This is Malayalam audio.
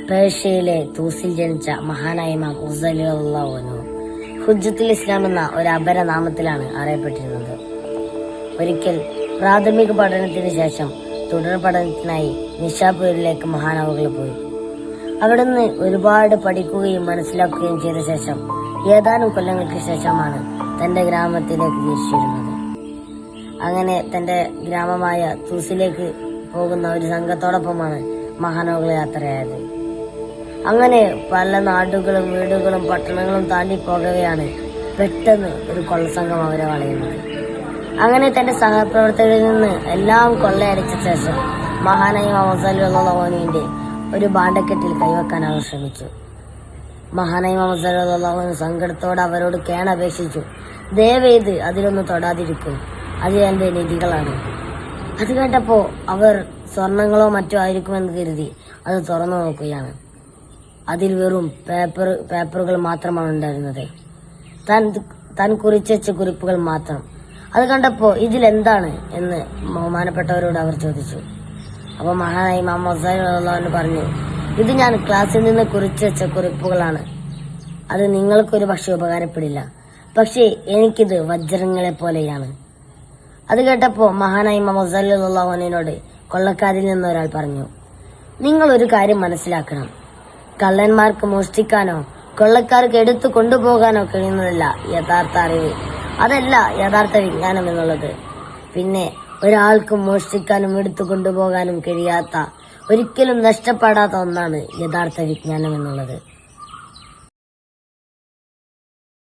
പേർഷ്യയിലെ തൂസിൽ ജനിച്ച മഹാനായ ഇമാം ഗസാലി റളിയല്ലാഹു അൻഹു ഹുജ്ജത്തുൽ ഇസ്ലാം എന്ന ഒരു അപരനാമത്തിലാണ് അറിയപ്പെട്ടിരുന്നത്. ഒരിക്കൽ പ്രാഥമിക പഠനത്തിന് ശേഷം തുടർ പഠനത്തിനായി നിശാപൂരിലേക്ക് മഹാനവറുകൾ പോയി. അവിടുന്ന് ഒരുപാട് പഠിക്കുകയും മനസ്സിലാക്കുകയും ചെയ്ത ശേഷം ഏതാനും കൊല്ലങ്ങൾക്ക് ശേഷമാണ് തന്റെ ഗ്രാമത്തിലേക്ക് തിരിച്ചിരുന്നത്. അങ്ങനെ തന്റെ ഗ്രാമമായ തൂസിലേക്ക് പോകുന്ന ഒരു സംഘത്തോടൊപ്പമാണ് മഹാനവറുകൾ യാത്രയായത്. അങ്ങനെ പല നാടുകളും വീടുകളും പട്ടണങ്ങളും താണ്ടി പോകവെയാണ് പെട്ടെന്ന് ഒരു കൊള്ളസംഘം അവരെ വളയുന്നത്. അങ്ങനെ തന്റെ സഹപ്രവർത്തകരിൽ നിന്ന് എല്ലാം കൊള്ളയടിച്ച ശേഷം മഹാനായ ഇമാം ഗസാലി റളിയല്ലാഹു അൻഹുവിന്റെ ഒരു ഭാണ്ഡക്കെട്ടിൽ കൈവെക്കാൻ അവർ ശ്രമിച്ചു. മഹാനായ ഇമാം ഗസാലി റളിയല്ലാഹു അൻഹു സങ്കടത്തോടെ അവരോട് കേണപേക്ഷിച്ചു, ദയവേത് അതിലൊന്ന് തൊടാതിരിക്കും, അത് എന്റെ നിധികളാണ്. അത് കേട്ടപ്പോ അവർ സ്വർണങ്ങളോ മറ്റോ ആയിരിക്കുമെന്ന് കരുതി അത് തുറന്നു നോക്കുകയാണ്. അതിൽ വെറും പേപ്പറുകൾ മാത്രമാണ് ഉണ്ടായിരുന്നത്. താൻ കുറിച്ചു വെച്ച കുറിപ്പുകൾ മാത്രം. അത് കണ്ടപ്പോ ഇതിലെന്താണ് എന്ന് ബഹുമാനപ്പെട്ടവരോട് അവർ ചോദിച്ചു. അപ്പൊ മഹാനായ ഇമാം ഗസാലി റളിയല്ലാഹു അൻഹു പറഞ്ഞു, ഇത് ഞാൻ ക്ലാസ്സിൽ നിന്ന് കുറിച്ചു വെച്ച കുറിപ്പുകളാണ്. അത് നിങ്ങൾക്കൊരു പക്ഷെ ഉപകാരപ്പെടില്ല, പക്ഷേ എനിക്കിത് വജ്രങ്ങളെ പോലെയാണ്. അത് കേട്ടപ്പോ മഹാനായ ഇമാം ഗസാലി റളിയല്ലാഹു അൻഹുവിനോട് കൊള്ളക്കാരിൽ നിന്ന് ഒരാൾ പറഞ്ഞു, നിങ്ങൾ ഒരു കാര്യം മനസ്സിലാക്കണം, കള്ളന്മാർക്ക് മോഷ്ടിക്കാനോ കൊള്ളക്കാർക്ക് എടുത്തു കൊണ്ടുപോകാനോ കഴിയുന്നതല്ല യഥാർത്ഥ അറിവ്, അതല്ല യഥാർത്ഥ വിജ്ഞാനം എന്നുള്ളത്. പിന്നെ ഒരാൾക്ക് മോഷ്ടിക്കാനും എടുത്തു കൊണ്ടുപോകാനും കഴിയാത്ത, ഒരിക്കലും നഷ്ടപ്പെടാത്ത ഒന്നാണ് യഥാർത്ഥ വിജ്ഞാനം എന്നുള്ളത്.